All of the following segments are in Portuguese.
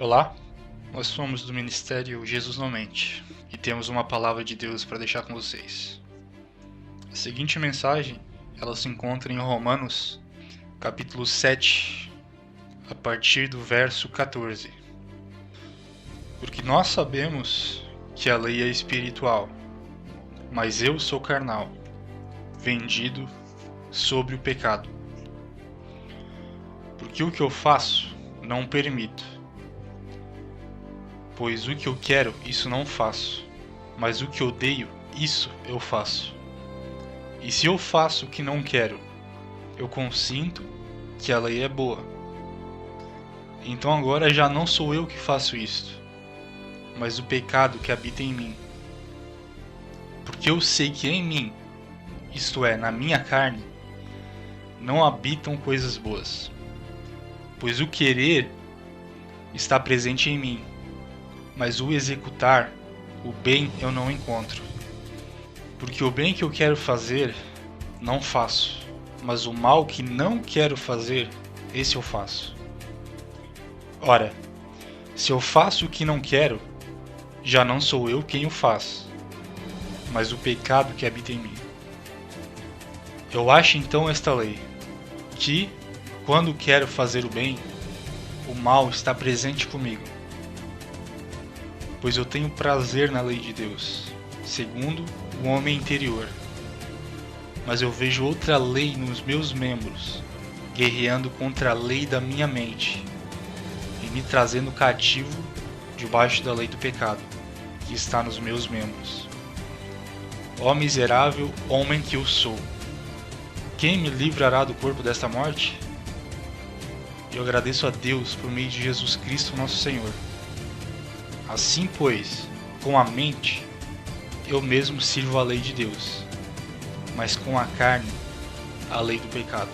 Olá, nós somos do Ministério Jesus Não Mente e temos uma palavra de Deus para deixar com vocês. A seguinte mensagem, ela se encontra em Romanos, capítulo 7, a partir do verso 14. Porque nós sabemos que a lei é espiritual, mas eu sou carnal, vendido sobre o pecado. Porque o que eu faço, não permito. Pois o que eu quero, isso não faço, mas o que odeio, isso eu faço. E se eu faço o que não quero, eu consinto que a lei é boa. Então agora já não sou eu que faço isto, mas o pecado que habita em mim. Porque eu sei que em mim, isto é, na minha carne, não habitam coisas boas. Pois o querer está presente em mim, mas o executar, o bem eu não encontro. Porque o bem que eu quero fazer, não faço, mas o mal que não quero fazer, esse eu faço. Ora, se eu faço o que não quero, já não sou eu quem o faz, mas o pecado que habita em mim. Eu acho então esta lei, que, quando quero fazer o bem, o mal está presente comigo. Pois eu tenho prazer na lei de Deus, segundo o homem interior. Mas eu vejo outra lei nos meus membros, guerreando contra a lei da minha mente, e me trazendo cativo debaixo da lei do pecado, que está nos meus membros. Ó miserável homem que eu sou! Quem me livrará do corpo desta morte? Eu agradeço a Deus por meio de Jesus Cristo nosso Senhor. Assim, pois, com a mente, eu mesmo sirvo a lei de Deus, mas com a carne, a lei do pecado.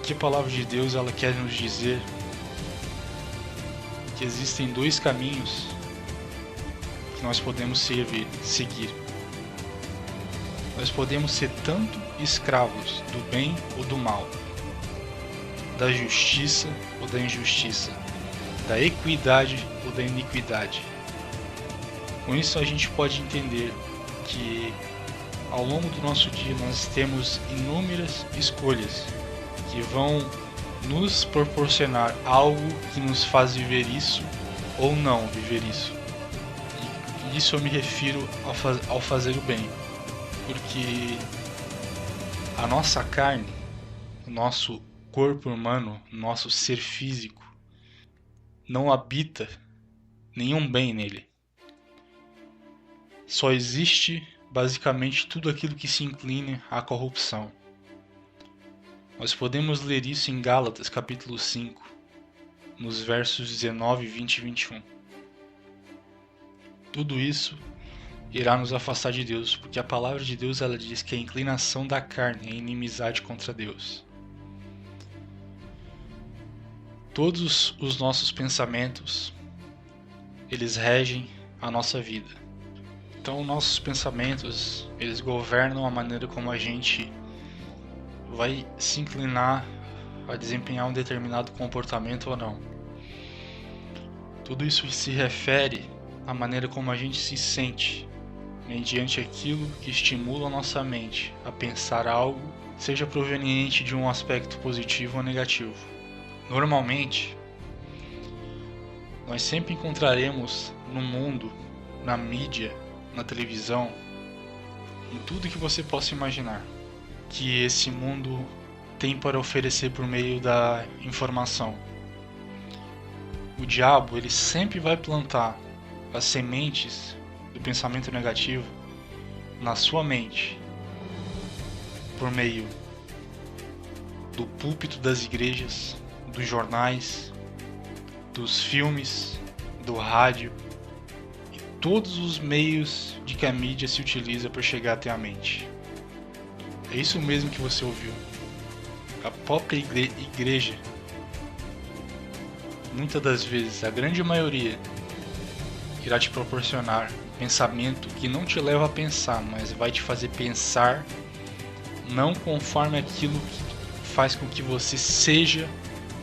Que a palavra de Deus ela quer nos dizer que existem dois caminhos que nós podemos seguir. Nós podemos ser tanto escravos do bem ou do mal, da justiça ou da injustiça, da equidade ou da iniquidade. Com isso a gente pode entender que ao longo do nosso dia nós temos inúmeras escolhas que vão nos proporcionar algo que nos faz viver isso ou não viver isso. E isso eu me refiro ao fazer o bem, porque a nossa carne, o nosso corpo humano, nosso ser físico, não habita nenhum bem nele. Só existe basicamente tudo aquilo que se incline à corrupção. Nós podemos ler isso em Gálatas capítulo 5, nos versos 19, 20 e 21. Tudo isso irá nos afastar de Deus, porque a palavra de Deus ela diz que a inclinação da carne é inimizade contra Deus. Todos os nossos pensamentos, eles regem a nossa vida. Então, nossos pensamentos, eles governam a maneira como a gente vai se inclinar a desempenhar um determinado comportamento ou não. Tudo isso se refere à maneira como a gente se sente, mediante aquilo que estimula a nossa mente a pensar algo, seja proveniente de um aspecto positivo ou negativo. Normalmente, nós sempre encontraremos no mundo, na mídia, na televisão, em tudo que você possa imaginar, que esse mundo tem para oferecer por meio da informação. O diabo, ele sempre vai plantar as sementes do pensamento negativo na sua mente, por meio do púlpito das igrejas, dos jornais, dos filmes, do rádio e todos os meios de que a mídia se utiliza para chegar até a mente. É isso mesmo que você ouviu. A própria igreja, muitas das vezes, a grande maioria, irá te proporcionar pensamento que não te leva a pensar, mas vai te fazer pensar não conforme aquilo que faz com que você seja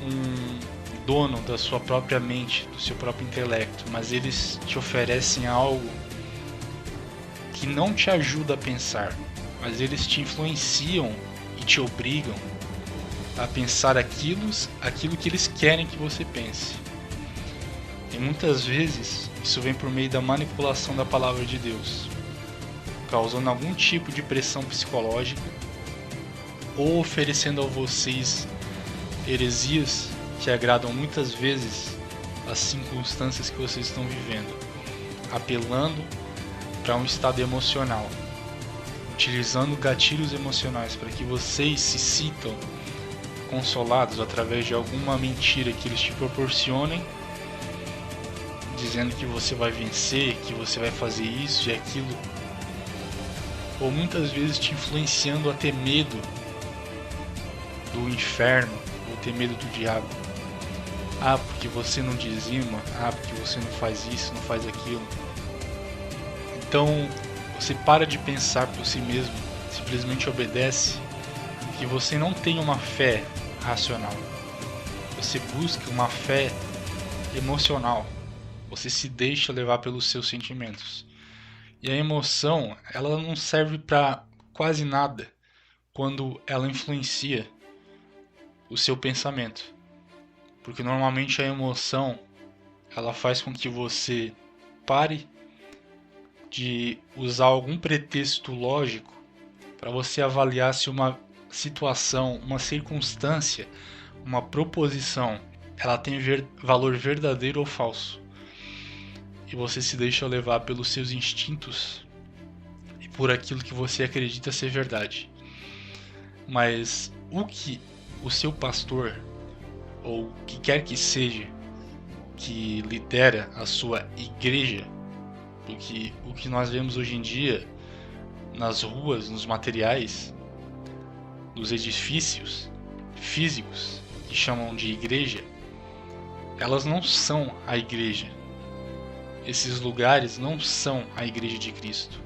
um dono da sua própria mente, do seu próprio intelecto, mas eles te oferecem algo que não te ajuda a pensar, mas eles te influenciam e te obrigam a pensar aquilo que eles querem que você pense. E muitas vezes isso vem por meio da manipulação da palavra de Deus, causando algum tipo de pressão psicológica ou oferecendo a vocês heresias que agradam muitas vezes as circunstâncias que vocês estão vivendo, apelando para um estado emocional, utilizando gatilhos emocionais para que vocês se sintam consolados através de alguma mentira que eles te proporcionem, dizendo que você vai vencer, que você vai fazer isso e aquilo, ou muitas vezes te influenciando a ter medo do inferno, ou ter medo do diabo. Ah, porque você não dizima, porque você não faz isso, não faz aquilo. Então você para de pensar por si mesmo, simplesmente obedece, que você não tem uma fé racional, você busca uma fé emocional, você se deixa levar pelos seus sentimentos. E a emoção, ela não serve para quase nada quando ela influencia o seu pensamento, porque normalmente a emoção ela faz com que você pare de usar algum pretexto lógico para você avaliar se uma situação, uma circunstância, uma proposição, ela tem valor verdadeiro ou falso. E você se deixa levar pelos seus instintos e por aquilo que você acredita ser verdade. Mas o que o seu pastor, ou o que quer que seja, que lidera a sua igreja, porque o que nós vemos hoje em dia nas ruas, nos materiais, nos edifícios físicos que chamam de igreja, elas não são a igreja. Esses lugares não são a igreja de Cristo.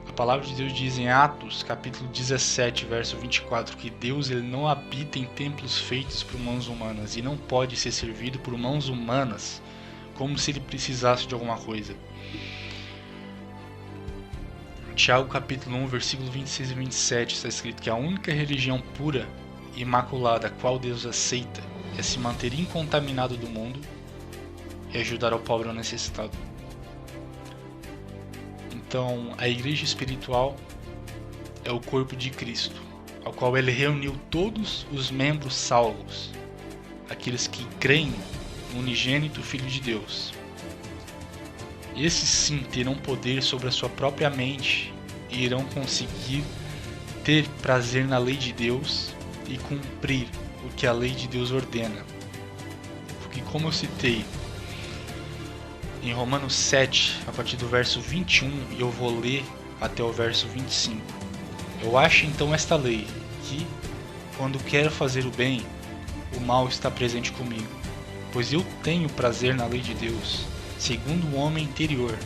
A palavra de Deus diz em Atos, capítulo 17, verso 24, que Deus ele não habita em templos feitos por mãos humanas e não pode ser servido por mãos humanas como se ele precisasse de alguma coisa. Tiago capítulo 1, versículo 26 e 27 está escrito que a única religião pura e imaculada a qual Deus aceita é se manter incontaminado do mundo e ajudar ao pobre ou necessitado. Então, a igreja espiritual é o corpo de Cristo, ao qual ele reuniu todos os membros salvos, aqueles que creem no unigênito Filho de Deus. Esses sim terão poder sobre a sua própria mente e irão conseguir ter prazer na lei de Deus e cumprir o que a lei de Deus ordena. Porque como eu citei em Romanos 7, a partir do verso 21, e eu vou ler até o verso 25. Eu acho então esta lei, que, quando quero fazer o bem, o mal está presente comigo. Pois eu tenho prazer na lei de Deus, segundo o homem interior.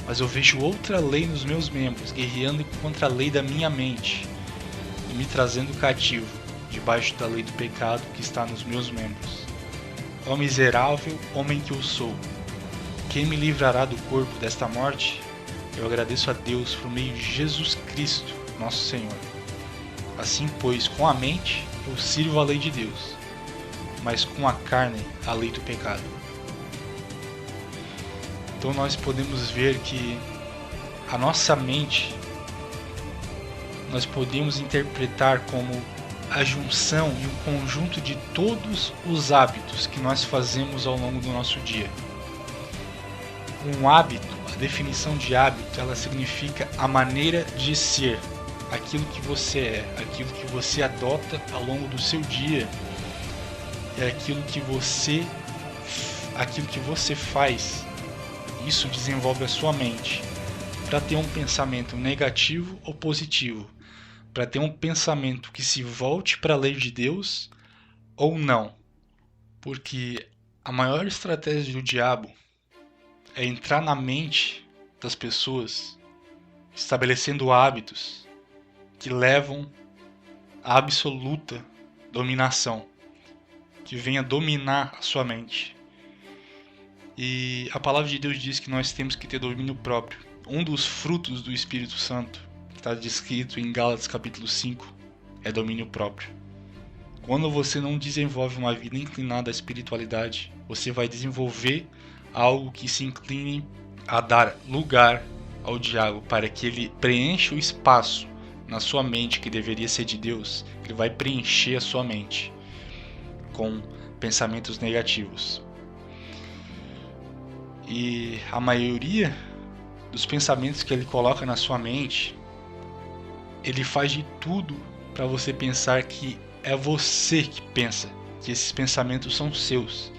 Mas eu vejo outra lei nos meus membros, guerreando contra a lei da minha mente, e me trazendo cativo, debaixo da lei do pecado que está nos meus membros. Ó miserável homem que eu sou! Quem me livrará do corpo desta morte? Eu agradeço a Deus por meio de Jesus Cristo, nosso Senhor. Assim, pois, com a mente eu sirvo a lei de Deus, mas com a carne a lei do pecado. Então nós podemos ver que a nossa mente nós podemos interpretar como a junção e o conjunto de todos os hábitos que nós fazemos ao longo do nosso dia. Um hábito, a definição de hábito, ela significa a maneira de ser, aquilo que você é, aquilo que você adota ao longo do seu dia, é aquilo que você faz. Isso desenvolve a sua mente para ter um pensamento negativo ou positivo, para ter um pensamento que se volte para a lei de Deus ou não, porque a maior estratégia do diabo é entrar na mente das pessoas, estabelecendo hábitos que levam à absoluta dominação. que venha dominar a sua mente. E a palavra de Deus diz que nós temos que ter domínio próprio. Um dos frutos do Espírito Santo, que está descrito em Gálatas capítulo 5, é domínio próprio. Quando você não desenvolve uma vida inclinada à espiritualidade, você vai desenvolver algo que se incline a dar lugar ao diabo para que ele preencha o espaço na sua mente que deveria ser de Deus. Ele vai preencher a sua mente com pensamentos negativos. E a maioria dos pensamentos que ele coloca na sua mente, ele faz de tudo para você pensar que é você que pensa, que esses pensamentos são seus.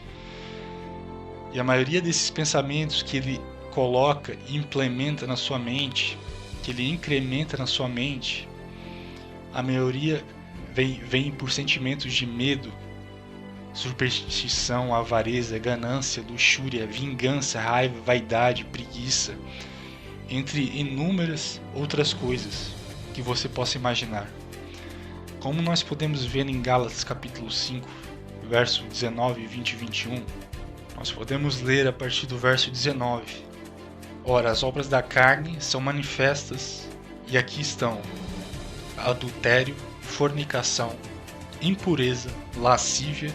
E a maioria desses pensamentos que ele coloca e implementa na sua mente, que ele incrementa na sua mente, a maioria vem por sentimentos de medo, superstição, avareza, ganância, luxúria, vingança, raiva, vaidade, preguiça, entre inúmeras outras coisas que você possa imaginar. Como nós podemos ver em Gálatas capítulo 5, verso 19, 20 e 21, nós podemos ler a partir do verso 19. Ora, as obras da carne são manifestas, e aqui estão: adultério, fornicação, impureza, lascívia,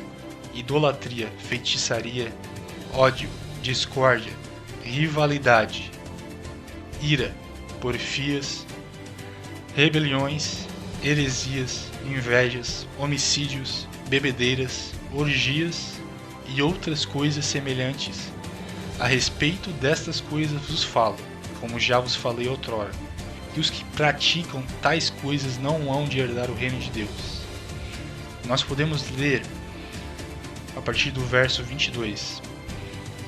idolatria, feitiçaria, ódio, discórdia, rivalidade, ira, porfias, rebeliões, heresias, invejas, homicídios, bebedeiras, orgias e outras coisas semelhantes. A respeito destas coisas vos falo, como já vos falei outrora, que os que praticam tais coisas não hão de herdar o reino de Deus. Nós podemos ler a partir do verso 22.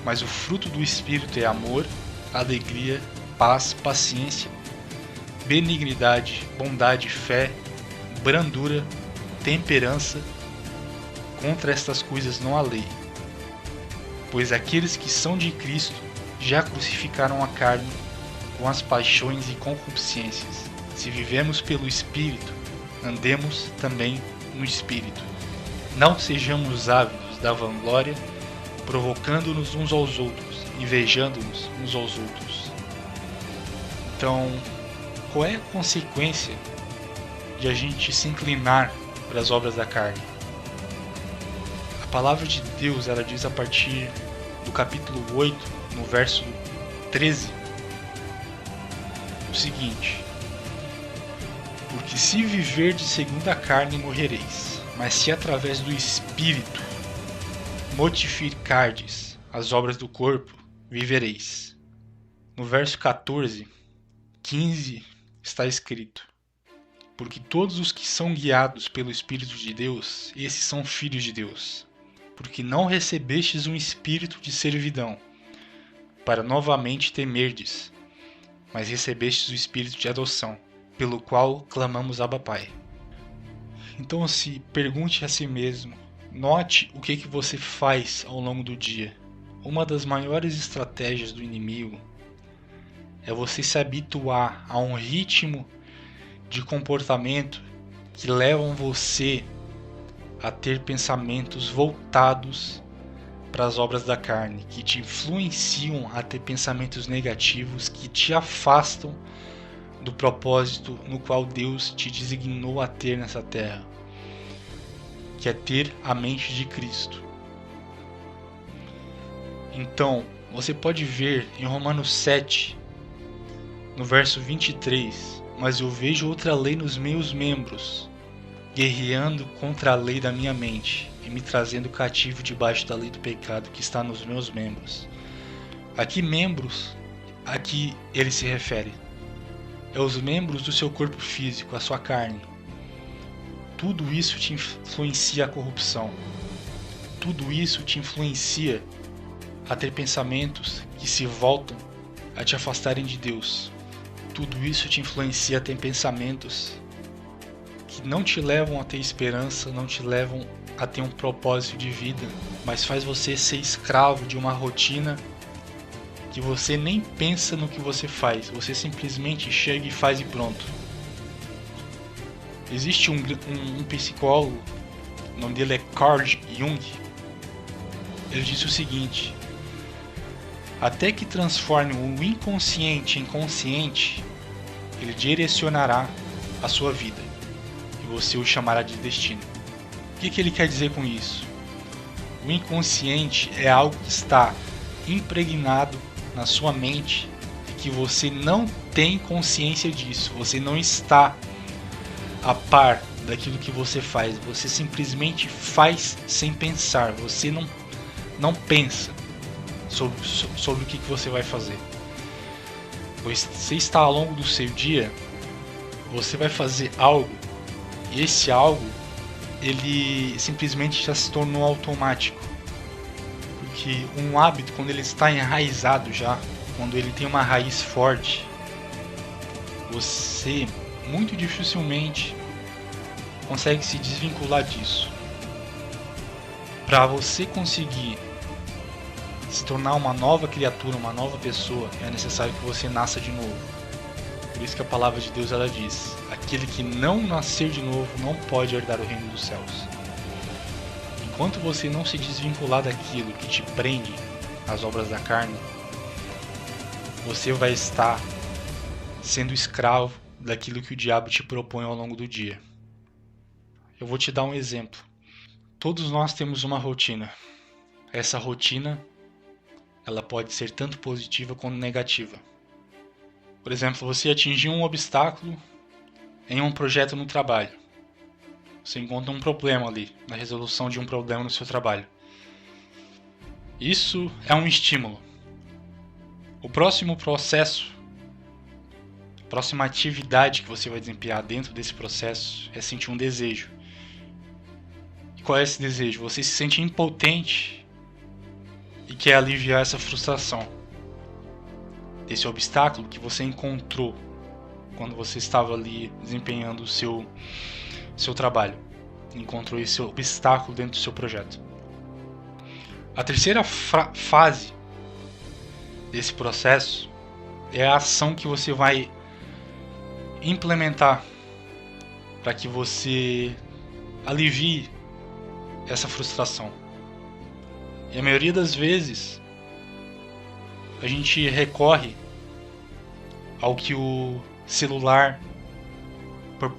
Mas o fruto do Espírito é amor, alegria, paz, paciência, benignidade, bondade, fé, brandura, temperança. Contra estas coisas não há lei. Pois aqueles que são de Cristo já crucificaram a carne com as paixões e concupiscências. Se vivemos pelo Espírito, andemos também no Espírito. Não sejamos ávidos da vanglória, provocando-nos uns aos outros, invejando-nos uns aos outros. Então, qual é a consequência de a gente se inclinar para as obras da carne? A palavra de Deus, ela diz a partir do capítulo 8, no verso 13, o seguinte: porque se viverdes segundo a carne, morrereis, mas se através do Espírito mortificardes as obras do corpo, vivereis. No verso 14, 15 está escrito: porque todos os que são guiados pelo Espírito de Deus, esses são filhos de Deus. Porque não recebestes um espírito de servidão, para novamente temerdes, mas recebestes o espírito de adoção, pelo qual clamamos Abba Pai. Então, se pergunte a si mesmo, note o que você faz ao longo do dia. Uma das maiores estratégias do inimigo é você se habituar a um ritmo de comportamento que levam você a ter pensamentos voltados para as obras da carne, que te influenciam a ter pensamentos negativos, que te afastam do propósito no qual Deus te designou a ter nessa terra, que é ter a mente de Cristo. Então, você pode ver em Romanos 7, no verso 23, mas eu vejo outra lei nos meus membros, guerreando contra a lei da minha mente e me trazendo cativo debaixo da lei do pecado que está nos meus membros. Aqui membros, aqui ele se refere, é os membros do seu corpo físico, a sua carne. Tudo isso te influencia a corrupção. Tudo isso te influencia a ter pensamentos que se voltam a te afastarem de Deus. Tudo isso te influencia a ter pensamentos que não te levam a ter esperança, não te levam a ter um propósito de vida, mas faz você ser escravo de uma rotina que você nem pensa no que você faz, você simplesmente chega e faz e pronto. Existe um psicólogo o nome dele é Carl Jung, ele disse o seguinte: até que transforme o inconsciente em consciente, ele direcionará a sua vida e você o chamará de destino. O que ele quer dizer com isso? O inconsciente é algo que está impregnado na sua mente e que você não tem consciência disso, você não está a par daquilo que você faz, você simplesmente faz sem pensar, você não pensa sobre o que você vai fazer. Você está ao longo do seu dia, você vai fazer algo e esse algo ele simplesmente já se tornou automático, porque um hábito, quando ele está enraizado já, quando ele tem uma raiz forte, você muito dificilmente consegue se desvincular disso. Para você conseguir se tornar uma nova criatura, uma nova pessoa, é necessário que você nasça de novo. Por isso que a palavra de Deus ela diz: aquele que não nascer de novo não pode herdar o reino dos céus. Enquanto você não se desvincular daquilo que te prende às obras da carne, você vai estar sendo escravo daquilo que o diabo te propõe ao longo do dia. Eu vou te dar um exemplo. Todos nós temos uma rotina. Essa rotina ela pode ser tanto positiva quanto negativa. Por exemplo, você atingiu um obstáculo em um projeto no trabalho. Você encontra um problema ali, na resolução de um problema no seu trabalho. Isso é um estímulo. O próximo processo, a próxima atividade que você vai desempenhar dentro desse processo é sentir um desejo. E qual é esse desejo? Você se sente impotente e quer aliviar essa frustração desse obstáculo que você encontrou quando você estava ali desempenhando o seu trabalho. Encontrou esse obstáculo dentro do seu projeto. A terceira fase desse processo é a ação que você vai implementar para que você alivie essa frustração. E a maioria das vezes a gente recorre ao que o celular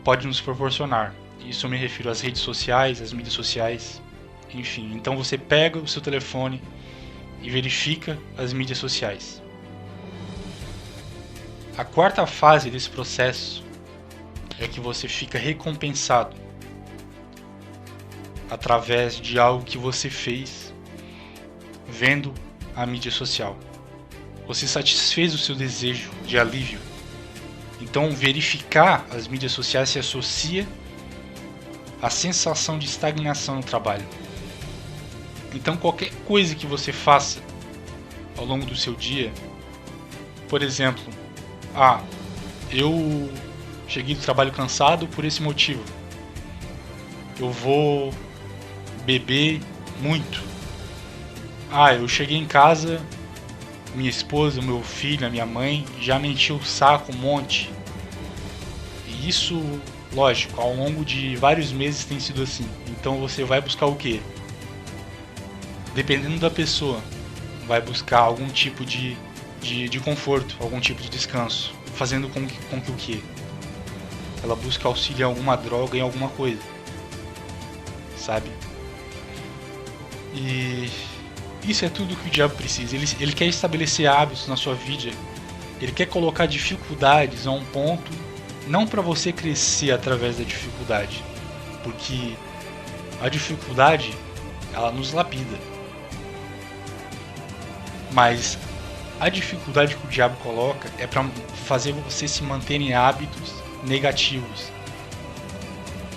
pode nos proporcionar. Isso eu me refiro às redes sociais, às mídias sociais, enfim. Então você pega o seu telefone e verifica as mídias sociais. A quarta fase desse processo é que você fica recompensado através de algo que você fez vendo a mídia social. Você satisfez o seu desejo de alívio. Então verificar as mídias sociais se associa à sensação de estagnação no trabalho. Então qualquer coisa que você faça ao longo do seu dia, por exemplo, eu cheguei do trabalho cansado por esse motivo, eu vou beber muito. Eu cheguei em casa, minha esposa, meu filho, a minha mãe já me encheu o saco um monte. E isso, lógico, ao longo de vários meses tem sido assim. Então você vai buscar o quê? Dependendo da pessoa, vai buscar algum tipo de conforto, algum tipo de descanso, fazendo com que o quê? Ela busca auxílio em alguma droga, em alguma coisa, sabe? E isso é tudo que o diabo precisa. Ele quer estabelecer hábitos na sua vida. Ele quer colocar dificuldades a um ponto, não para você crescer através da dificuldade, porque a dificuldade ela nos lapida. Mas a dificuldade que o diabo coloca é para fazer você se manter em hábitos negativos.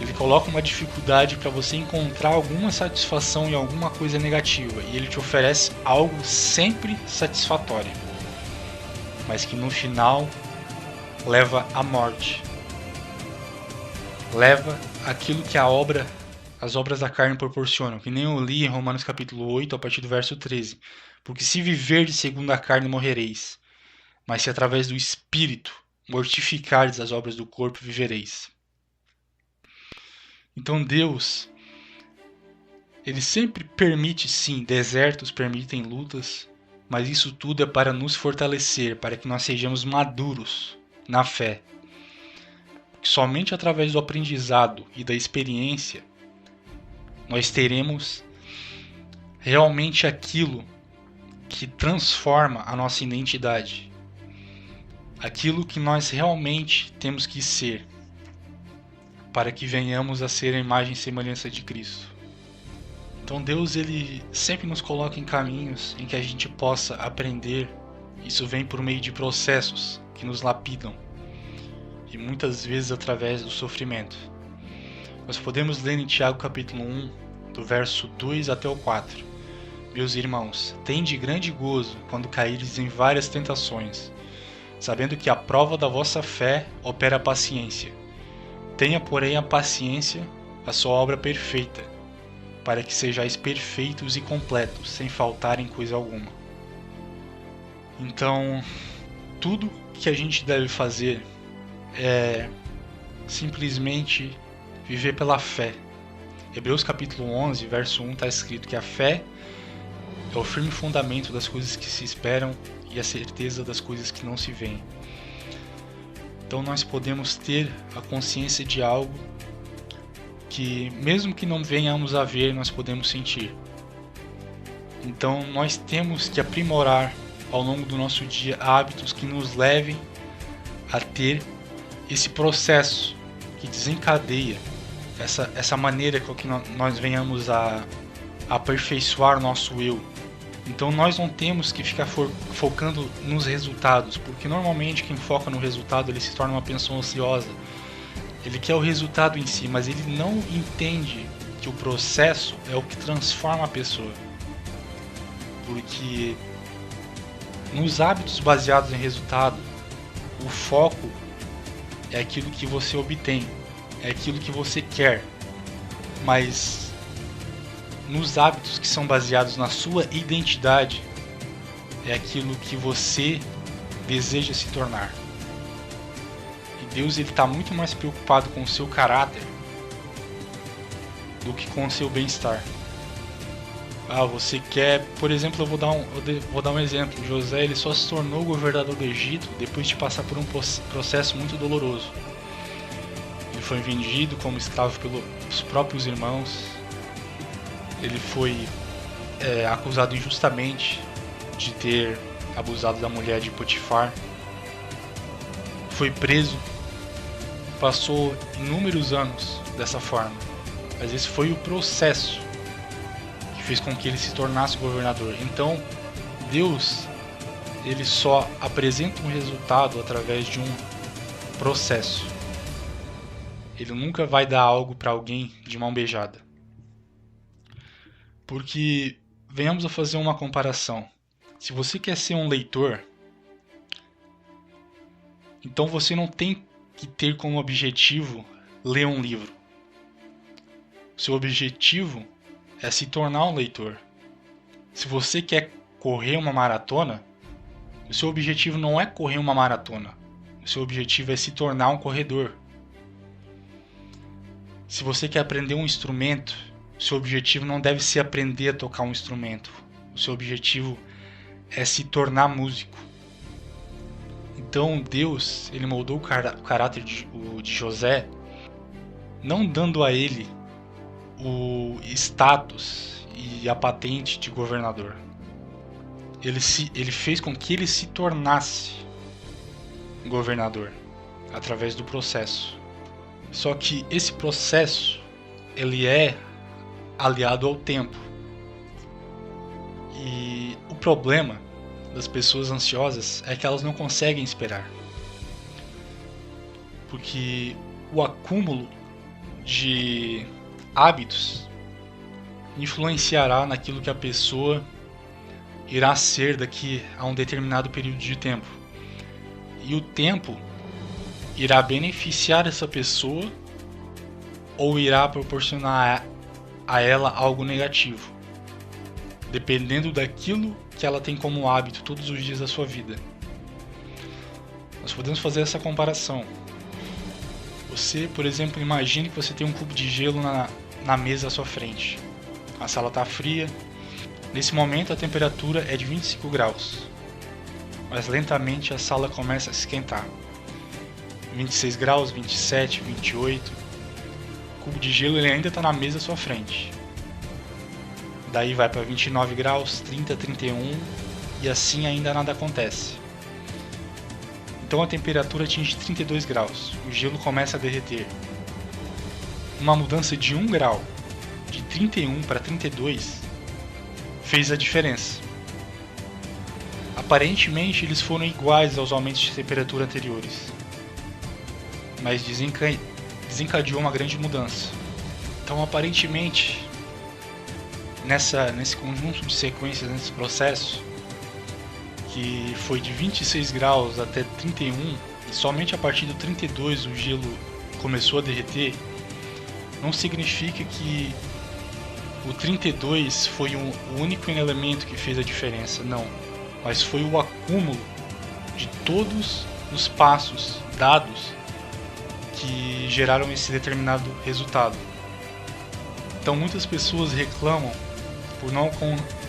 Ele coloca uma dificuldade para você encontrar alguma satisfação em alguma coisa negativa, e ele te oferece algo sempre satisfatório, mas que no final leva à morte, leva aquilo que as obras da carne proporcionam, que nem eu li em Romanos capítulo 8, a partir do verso 13. Porque se viverdes segundo a carne morrereis, mas se através do Espírito mortificardes as obras do corpo vivereis. Então Deus, Ele sempre permite, sim, desertos, permitem lutas, mas isso tudo é para nos fortalecer, para que nós sejamos maduros na fé. Somente através do aprendizado e da experiência nós teremos realmente aquilo que transforma a nossa identidade, aquilo que nós realmente temos que ser, para que venhamos a ser a imagem e semelhança de Cristo. Então Deus, ele sempre nos coloca em caminhos em que a gente possa aprender. Isso vem por meio de processos que nos lapidam, e muitas vezes através do sofrimento. Nós podemos ler em Tiago capítulo 1, do verso 2 até o 4. Meus irmãos, tende grande gozo quando caíres em várias tentações, sabendo que a prova da vossa fé opera paciência. Tenha, porém, a paciência a sua obra perfeita, para que sejais perfeitos e completos, sem faltar em coisa alguma. Então, tudo que a gente deve fazer é simplesmente viver pela fé. Hebreus capítulo 11, verso 1 está escrito que a fé é o firme fundamento das coisas que se esperam e a certeza das coisas que não se veem. Então nós podemos ter a consciência de algo que, mesmo que não venhamos a ver, nós podemos sentir. Então nós temos que aprimorar ao longo do nosso dia hábitos que nos levem a ter esse processo que desencadeia essa maneira com que nós venhamos a aperfeiçoar o nosso eu. Então nós não temos que ficar focando nos resultados, porque normalmente quem foca no resultado ele se torna uma pessoa ansiosa. Ele quer o resultado em si, mas ele não entende que o processo é o que transforma a pessoa. Porque nos hábitos baseados em resultado, o foco é aquilo que você obtém, é aquilo que você quer. Mas nos hábitos que são baseados na sua identidade, é aquilo que você deseja se tornar. E Deus está muito mais preocupado com o seu caráter do que com o seu bem-estar. Você quer, por exemplo, eu vou dar um exemplo. José, ele só se tornou governador do Egito depois de passar por um processo muito doloroso. Ele foi vendido como escravo pelos próprios irmãos. Ele foi acusado injustamente de ter abusado da mulher de Potifar. Foi preso. Passou inúmeros anos dessa forma. Mas esse foi o processo que fez com que ele se tornasse governador. Então, Deus, ele só apresenta um resultado através de um processo. Ele nunca vai dar algo para alguém de mão beijada. Porque, venhamos a fazer uma comparação. Se você quer ser um leitor, então você não tem que ter como objetivo ler um livro. Seu objetivo é se tornar um leitor. Se você quer correr uma maratona, o seu objetivo não é correr uma maratona. O seu objetivo é se tornar um corredor. Se você quer aprender um instrumento, o seu objetivo não deve ser aprender a tocar um instrumento. O seu objetivo é se tornar músico. Então Deus, ele moldou o caráter de José, não dando a ele o status e a patente de governador. Ele fez com que ele se tornasse governador através do processo. Só que esse processo, ele é aliado ao tempo. E o problema das pessoas ansiosas é que elas não conseguem esperar. Porque o acúmulo de hábitos influenciará naquilo que a pessoa irá ser daqui a um determinado período de tempo. E o tempo irá beneficiar essa pessoa ou irá proporcionar a ela algo negativo, dependendo daquilo que ela tem como hábito todos os dias da sua vida. Nós podemos fazer essa comparação. Você, por exemplo, imagine que você tem um cubo de gelo na mesa à sua frente. a sala está fria. Nesse momento a temperatura é de 25 graus, mas lentamente a sala começa a esquentar. 26 graus, 27, 28. O cubo de gelo ele ainda está na mesa à sua frente. Daí vai para 29 graus, 30, 31 e assim ainda nada acontece. Então a temperatura atinge 32 graus, o gelo começa a derreter. Uma mudança de 1 grau, de 31 para 32, fez a diferença. Aparentemente eles foram iguais aos aumentos de temperatura anteriores, mas desencadeou uma grande mudança. Então aparentemente, nesse conjunto de sequências, nesse processo, que foi de 26 graus até 31, e somente a partir do 32 o gelo começou a derreter, não significa que o 32 foi o único elemento que fez a diferença, não. Mas foi o acúmulo de todos os passos dados que geraram esse determinado resultado. Então muitas pessoas reclamam por não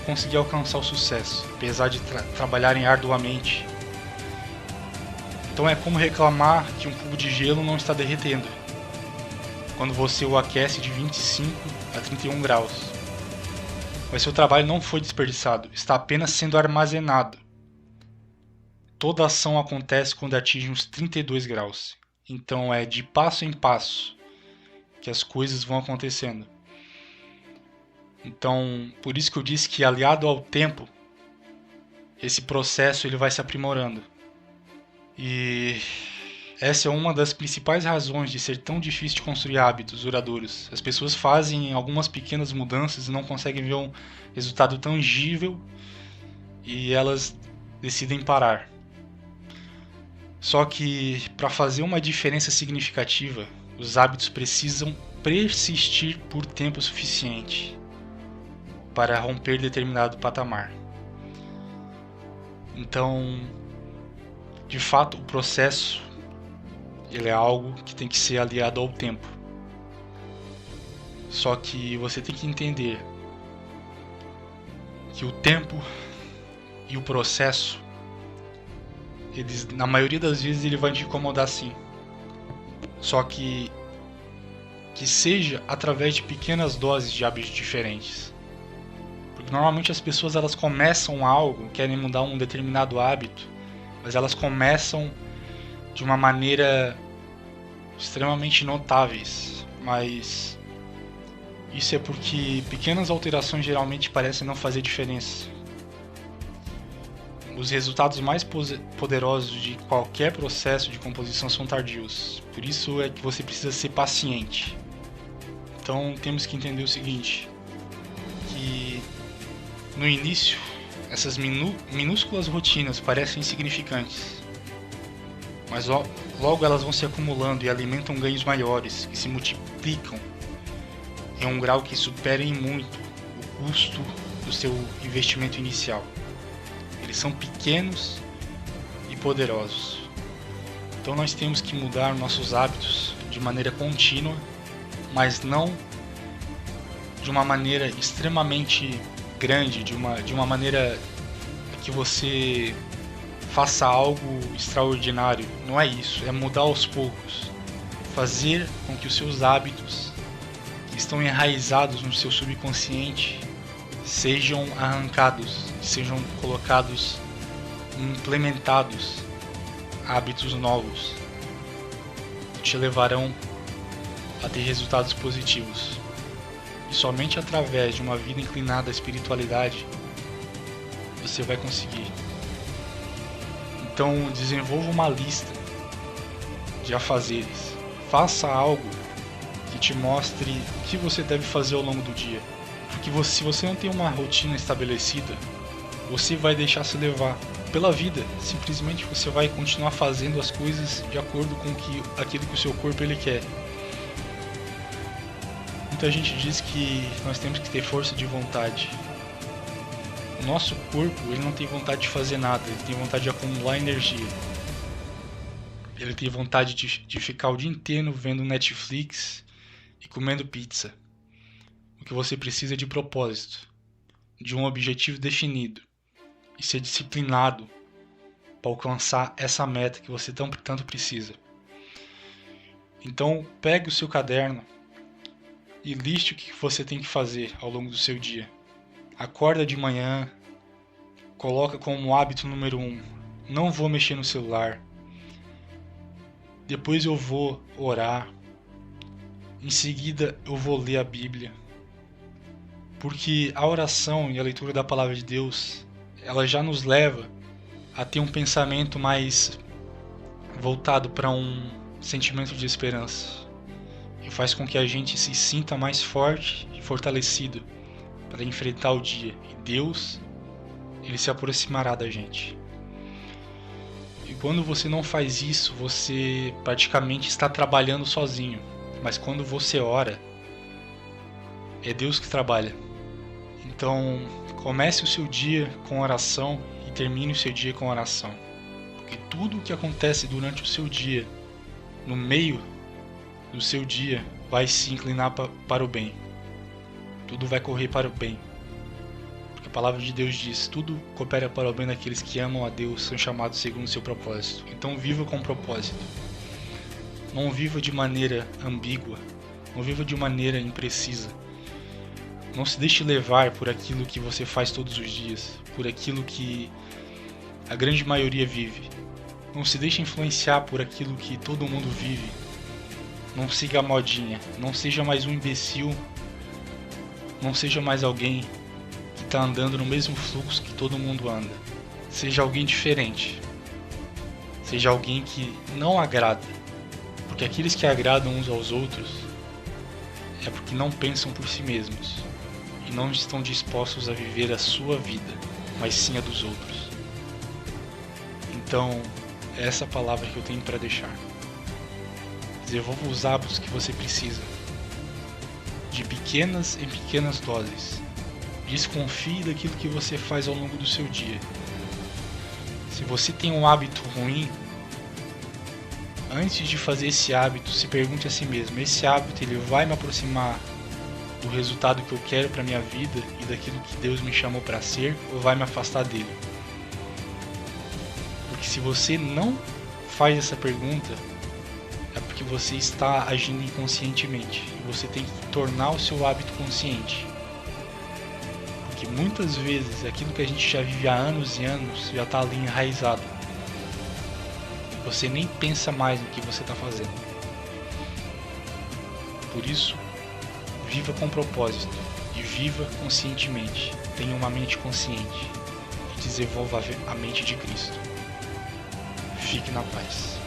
conseguir alcançar o sucesso, apesar de trabalharem arduamente. Então é como reclamar que um cubo de gelo não está derretendo, quando você o aquece de 25 a 31 graus. Mas seu trabalho não foi desperdiçado, está apenas sendo armazenado. Toda ação acontece quando atinge uns 32 graus. Então é de passo em passo que as coisas vão acontecendo. Então, por isso que eu disse que, aliado ao tempo, esse processo ele vai se aprimorando. E essa é uma das principais razões de ser tão difícil de construir hábitos duradouros. As pessoas fazem algumas pequenas mudanças e não conseguem ver um resultado tangível e elas decidem parar. Só que para fazer uma diferença significativa, os hábitos precisam persistir por tempo suficiente para romper determinado patamar. Então, de fato, o processo ele é algo que tem que ser aliado ao tempo. Só que você tem que entender que o tempo e o processo, eles, na maioria das vezes, ele vai te incomodar sim. Só que seja através de pequenas doses de hábitos diferentes. Porque normalmente as pessoas elas começam algo, querem mudar um determinado hábito, mas elas começam de uma maneira extremamente notáveis, mas isso é porque pequenas alterações geralmente parecem não fazer diferença. Os resultados mais poderosos de qualquer processo de composição são tardios, por isso é que você precisa ser paciente. Então temos que entender o seguinte, que no início essas minúsculas rotinas parecem insignificantes, mas logo elas vão se acumulando e alimentam ganhos maiores, que se multiplicam em um grau que supera em muito o custo do seu investimento inicial. Eles são pequenos e poderosos. Então nós temos que mudar nossos hábitos de maneira contínua, mas não de uma maneira extremamente grande, de uma maneira que você faça algo extraordinário. Não é isso, é mudar aos poucos. Fazer com que os seus hábitos, que estão enraizados no seu subconsciente, sejam arrancados, sejam colocados, implementados hábitos novos que te levarão a ter resultados positivos. E somente através de uma vida inclinada à espiritualidade você vai conseguir. Então desenvolva uma lista de afazeres. Faça algo que te mostre o que você deve fazer ao longo do dia. Porque se você não tem uma rotina estabelecida, você vai deixar se levar pela vida. Simplesmente você vai continuar fazendo as coisas de acordo com aquilo que o seu corpo ele quer. Muita gente diz que nós temos que ter força de vontade. O nosso corpo ele não tem vontade de fazer nada, ele tem vontade de acumular energia. Ele tem vontade de ficar o dia inteiro vendo Netflix e comendo pizza. O que você precisa é de propósito, de um objetivo definido e ser disciplinado para alcançar essa meta que você tanto precisa. Então, pegue o seu caderno e liste o que você tem que fazer ao longo do seu dia. Acorda de manhã, coloca como hábito número 1, não vou mexer no celular. Depois eu vou orar. Em seguida eu vou ler a Bíblia. Porque a oração e a leitura da palavra de Deus, ela já nos leva a ter um pensamento mais voltado para um sentimento de esperança. E faz com que a gente se sinta mais forte e fortalecido para enfrentar o dia. E Deus, Ele se aproximará da gente. E quando você não faz isso, você praticamente está trabalhando sozinho. Mas quando você ora, é Deus que trabalha. Então, comece o seu dia com oração e termine o seu dia com oração. Porque tudo o que acontece durante o seu dia, no meio do seu dia, vai se inclinar para o bem. Tudo vai correr para o bem. Porque a palavra de Deus diz: tudo coopera para o bem daqueles que amam a Deus, são chamados segundo o seu propósito. Então viva com propósito. Não viva de maneira ambígua. Não viva de maneira imprecisa. Não se deixe levar por aquilo que você faz todos os dias, por aquilo que a grande maioria vive. Não se deixe influenciar por aquilo que todo mundo vive. Não siga a modinha. Não seja mais um imbecil. Não seja mais alguém que está andando no mesmo fluxo que todo mundo anda. Seja alguém diferente. Seja alguém que não agrada. Porque aqueles que agradam uns aos outros é porque não pensam por si mesmos e não estão dispostos a viver a sua vida, mas sim a dos outros. Então, é essa palavra que eu tenho para deixar. Desenvolva os hábitos que você precisa, de pequenas em pequenas doses. Desconfie daquilo que você faz ao longo do seu dia. Se você tem um hábito ruim, antes de fazer esse hábito, se pergunte a si mesmo: esse hábito ele vai me aproximar do resultado que eu quero para minha vida e daquilo que Deus me chamou para ser, ou vai me afastar dele? Porque se você não faz essa pergunta, é porque você está agindo inconscientemente. E você tem que tornar o seu hábito consciente. Porque muitas vezes aquilo que a gente já vive há anos e anos já está ali enraizado. Você nem pensa mais no que você está fazendo. Por isso, viva com propósito e viva conscientemente. Tenha uma mente consciente e desenvolva a mente de Cristo. Fique na paz.